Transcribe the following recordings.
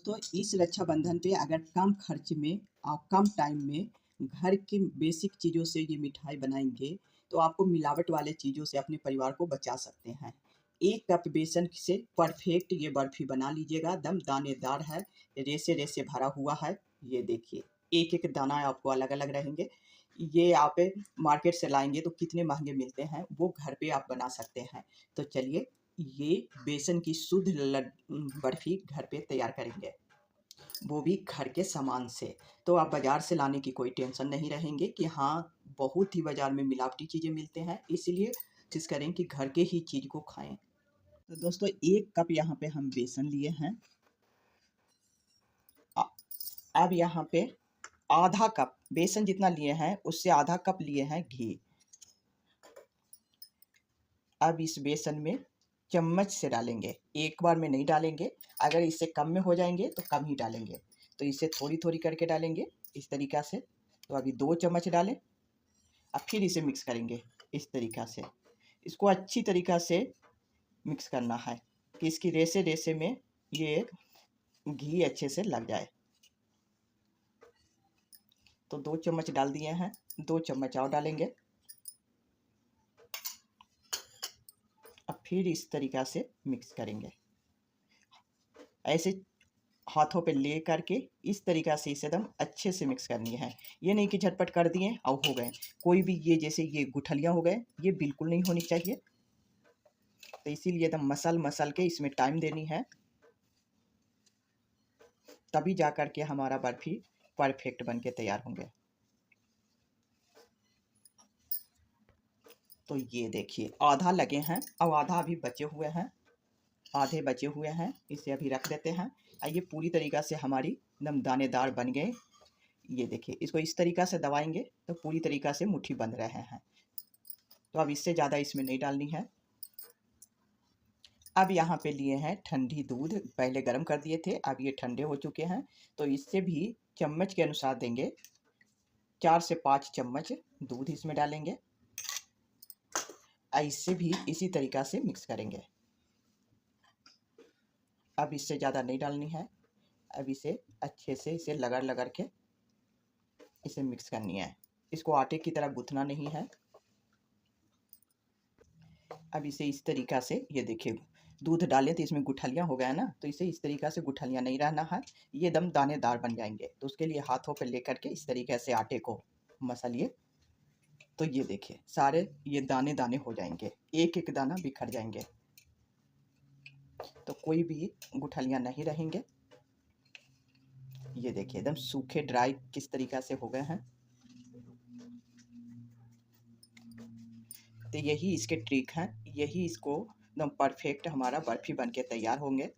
दोस्तों, इस रक्षाबंधन पे अगर कम खर्च में और कम टाइम में घर की बेसिक चीज़ों से ये मिठाई बनाएंगे तो आपको मिलावट वाले चीज़ों से अपने परिवार को बचा सकते हैं। 1 कप बेसन से परफेक्ट ये बर्फ़ी बना लीजिएगा, दम दानेदार है, रेसे-रेसे भरा हुआ है। ये देखिए, एक-एक दाना आपको अलग-अलग रहेंगे। ये आप मार्केट से लाएँगे तो कितने महँगे मिलते हैं, वो घर पे आप बना सकते हैं। तो चलिए, ये बेसन की शुद्ध बर्फ़ी घर पे तैयार करेंगे, वो भी घर के सामान से। तो आप बाज़ार से लाने की कोई टेंशन नहीं रहेंगे कि हाँ, बहुत ही बाज़ार में मिलावटी चीज़ें मिलते हैं, इसलिए कोशिश करें कि घर के ही चीज़ को खाएँ। तो दोस्तों, 1 कप यहाँ पे हम बेसन लिए हैं। अ, अब यहाँ पे आधा कप बेसन जितना लिए हैं, उससे आधा कप लिए हैं घी। अब इस बेसन में चम्मच से डालेंगे, एक बार में नहीं डालेंगे। अगर इससे कम में हो जाएँगे तो कम ही डालेंगे। तो इसे थोड़ी-थोड़ी करके डालेंगे इस तरीक़ा से। तो अभी 2 चम्मच डालें, अब फिर इसे मिक्स करेंगे इस तरीक़ा से। इसको अच्छी तरीक़ा से मिक्स करना है कि इसकी रेसे-रेसे में ये घी अच्छे से लग जाए। तो 2 चम्मच डाल दिए हैं, 2 चम्मच और डालेंगे। अब फिर इस तरीक़ा से मिक्स करेंगे। ऐसे हाथों पे ले करके इस तरीक़ा से इसे एकदम अच्छे से मिक्स करनी है। ये नहीं कि झटपट कर दिए और हो गए। कोई भी ये जैसे ये गुठलियाँ हो गए, ये बिल्कुल नहीं होनी चाहिए। तो इसीलिए एकदम मसल-मसल के इसमें टाइम देनी है। तभी जा कर के हमारा बर्फ़ी परफेक्ट बन के तैयार होंगे। तो ये देखिए, आधा लगे हैं और आधा अभी बचे हुए हैं। आधे बचे हुए हैं, इसे अभी रख देते हैं। ये पूरी तरीक़ा से हमारी एकदम दानेदार बन गए। ये देखिए, इसको इस तरीक़ा से दबाएँगे तो पूरी तरीक़ा से मुट्ठी बंध रहे हैं। तो अब इससे ज़्यादा इसमें नहीं डालनी है। अब यहाँ पे लिए हैं ठंडी दूध, पहले गर्म कर दिए थे, अब ये ठंडे हो चुके हैं। तो इससे भी चम्मच के अनुसार देंगे, 4 से 5 चम्मच दूध इसमें डालेंगे। इससे भी इसी तरीक़ा से मिक्स करेंगे। अब इससे ज़्यादा नहीं डालनी है। अब इसे अच्छे से इसे रगड़-रगड़ के इसे मिक्स करनी है। इसको आटे की तरह गूँथना नहीं है। अब इसे इस तरीक़ा से ये देखिए, दूध डालें तो इसमें गुठलियाँ हो गया है ना, तो इसे इस तरीक़ा से गुठलियाँ नहीं रहना है, ये एकदम दानेदार बन जाएँगे। तो उसके लिए हाथों पे लेकर के इस तरीक़े से आटे को मसलिए। तो ये देखिए, सारे ये दाने-दाने हो जाएँगे, एक-एक दाना बिखर जाएँगे। तो कोई भी गुठलियाँ नहीं रहेंगे। ये देखिए, एकदम सूखे ड्राई किस तरीक़ा से हो गए हैं। तो यही इसके ट्रिक हैं, यही इसको एकदम परफेक्ट हमारा बर्फ़ी बन के तैयार होंगे।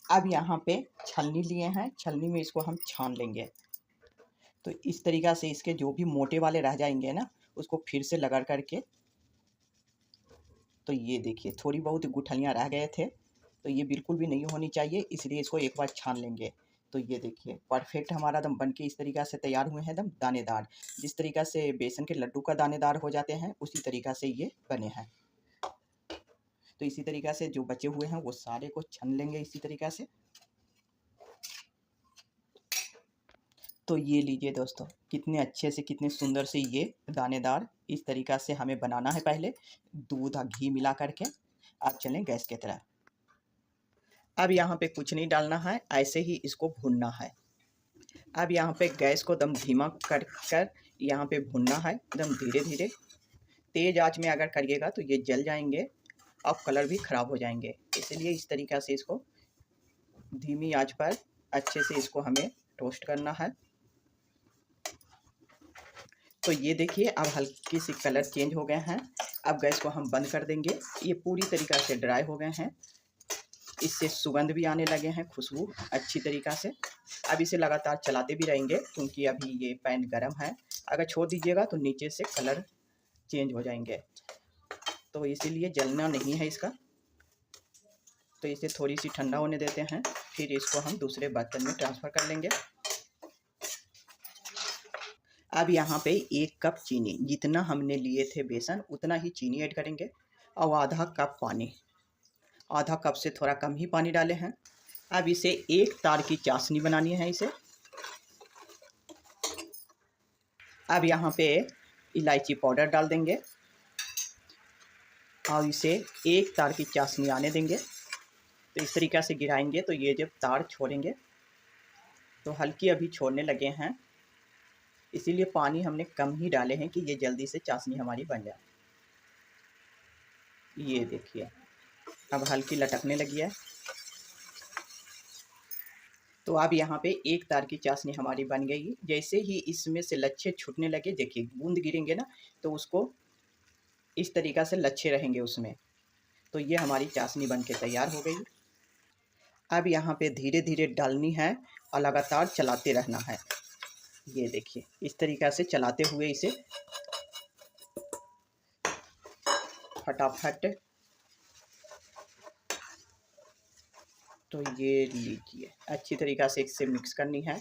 अब यहाँ पे छलनी लिए हैं, छलनी में इसको हम छान लेंगे। तो इस तरीक़ा से इसके जो भी मोटे वाले रह जाएँगे ना, उसको फिर से रगड़ कर के। तो ये देखिए, थोड़ी बहुत गुठलियाँ रह गए थे, तो ये बिल्कुल भी नहीं होनी चाहिए, इसलिए इसको एक बार छान लेंगे। तो ये देखिए, परफेक्ट हमारा एकदम बन के इस तरीक़ा से तैयार हुए हैं, एकदम दानेदार। जिस तरीक़ा से बेसन के लड्डू का दानेदार हो जाते हैं, उसी तरीक़ा से ये बने हैं। तो इसी तरीक़ा से जो बचे हुए हैं, वो सारे को छान लेंगे इसी तरीक़ा से। तो ये लीजिए दोस्तों, कितने अच्छे से, कितने सुंदर से ये दानेदार इस तरीक़ा से हमें बनाना है पहले, दूध और घी मिला कर के। अब चलें गैस की तरफ। अब यहाँ पे कुछ नहीं डालना है, ऐसे ही इसको भूनना है। अब यहाँ पे गैस को एकदम धीमा कर यहाँ पे भूनना है, एकदम धीरे-धीरे। तेज़ आँच में अगर करिएगा तो ये जल जाएँगे और कलर भी ख़राब हो जाएँगे। इसलिए इस तरीक़ा से इसको धीमी आँच पर अच्छे से इसको हमें टोस्ट करना है। तो ये देखिए, अब हल्की सी कलर चेंज हो गए हैं। अब गैस को हम बंद कर देंगे। ये पूरी तरीक़ा से ड्राई हो गए हैं। इससे सुगंध भी आने लगे हैं, खुशबू अच्छी तरीक़ा से। अब इसे लगातार चलाते भी रहेंगे क्योंकि अभी ये पैन गरम है। अगर छोड़ दीजिएगा तो नीचे से कलर चेंज हो जाएंगे, तो इसीलिए जलना नहीं है इसका। तो इसे थोड़ी सी ठंडा होने देते हैं, फिर इसको हम दूसरे बर्तन में ट्रांसफ़र कर लेंगे। अब यहाँ पे 1 कप चीनी, जितना हमने लिए थे बेसन उतना ही चीनी ऐड करेंगे और आधा कप पानी। आधा कप से थोड़ा कम ही पानी डाले हैं। अब इसे एक तार की चाशनी बनानी है इसे। अब यहाँ पे इलायची पाउडर डाल देंगे और इसे एक तार की चाशनी आने देंगे। तो इस तरीक़े से गिराएंगे तो ये जब तार छोड़ेंगे तो हल्की अभी छोड़ने लगे हैं, इसीलिए पानी हमने कम ही डाले हैं कि ये जल्दी से चाशनी हमारी बन जाए। ये देखिए अब हल्की लटकने लगी है। तो अब यहाँ पे एक तार की चाशनी हमारी बन गई। जैसे ही इसमें से लच्छे छूटने लगे, देखिए बूंद गिरेंगे ना, तो उसको इस तरीक़ा से लच्छे रहेंगे उसमें। तो ये हमारी चाशनी बन के तैयार हो गई। अब यहाँ पे धीरे धीरे डालनी है और लगातार चलाते रहना है। ये देखिए इस तरीक़ा से चलाते हुए इसे फटाफट, तो ये लीजिए अच्छी तरीक़ा से इसे मिक्स करनी है।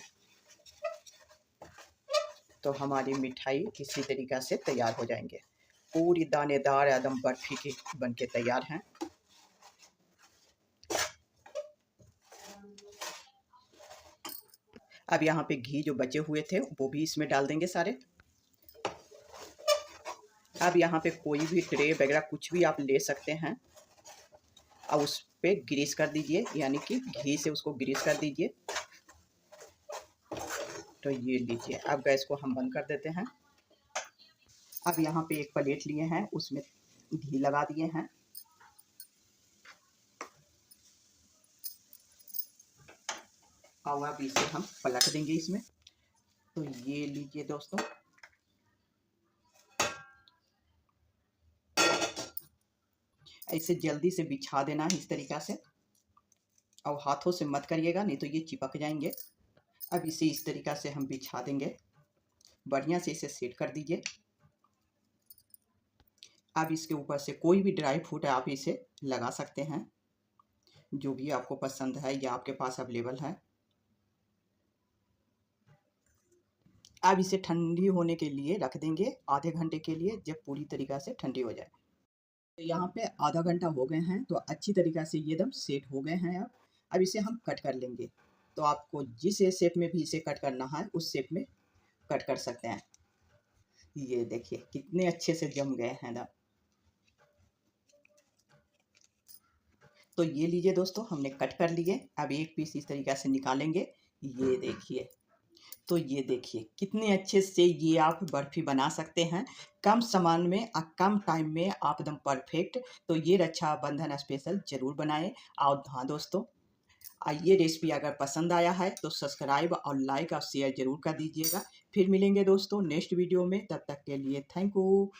तो हमारी मिठाई इसी तरीक़ा से तैयार हो जाएंगे। पूरी दानेदार एकदम बर्फ़ी की बन के तैयार हैं। अब यहाँ पे घी जो बचे हुए थे वो भी इसमें डाल देंगे सारे। अब यहाँ पे कोई भी ट्रे वगैरह कुछ भी आप ले सकते हैं और उस पे ग्रीस कर दीजिए, यानी कि घी से उसको ग्रीस कर दीजिए। तो ये लीजिए अब गैस को हम बंद कर देते हैं। अब यहाँ पे एक प्लेट लिए हैं, उसमें घी लगा दिए हैं। और अब इसे हम पलट देंगे इसमें। तो ये लीजिए दोस्तों, ऐसे जल्दी से बिछा देना है इस तरीक़ा से, और हाथों से मत करिएगा नहीं तो ये चिपक जाएंगे। अब इसे इस तरीक़ा से हम बिछा देंगे, बढ़िया से इसे सेट कर दीजिए। अब इसके ऊपर से कोई भी ड्राई फ्रूट आप इसे लगा सकते हैं, जो भी आपको पसंद है या आपके पास अवेलेबल है। अब इसे ठंडी होने के लिए रख देंगे आधे घंटे के लिए, जब पूरी तरीक़ा से ठंडी हो जाए। तो यहाँ पे आधा घंटा हो गए हैं, तो अच्छी तरीक़ा से ये एकदम सेट हो गए हैं। अब इसे हम कट कर लेंगे। तो आपको जिस शेप में भी इसे कट करना है उस शेप में कट कर सकते हैं। ये देखिए कितने अच्छे से जम गए हैं ना। तो ये लीजिए दोस्तों, हमने कट कर लिए। अब एक पीस इस तरीक़ा से निकालेंगे। ये देखिए, तो ये देखिए कितने अच्छे से ये आप बर्फ़ी बना सकते हैं कम सामान में और कम टाइम में, आप एकदम परफेक्ट। तो ये रक्षाबंधन स्पेशल ज़रूर बनाएं। और हाँ दोस्तों, ये रेसिपी अगर पसंद आया है तो सब्सक्राइब और लाइक और शेयर ज़रूर कर दीजिएगा। फिर मिलेंगे दोस्तों नेक्स्ट वीडियो में, तब तक के लिए थैंक यू।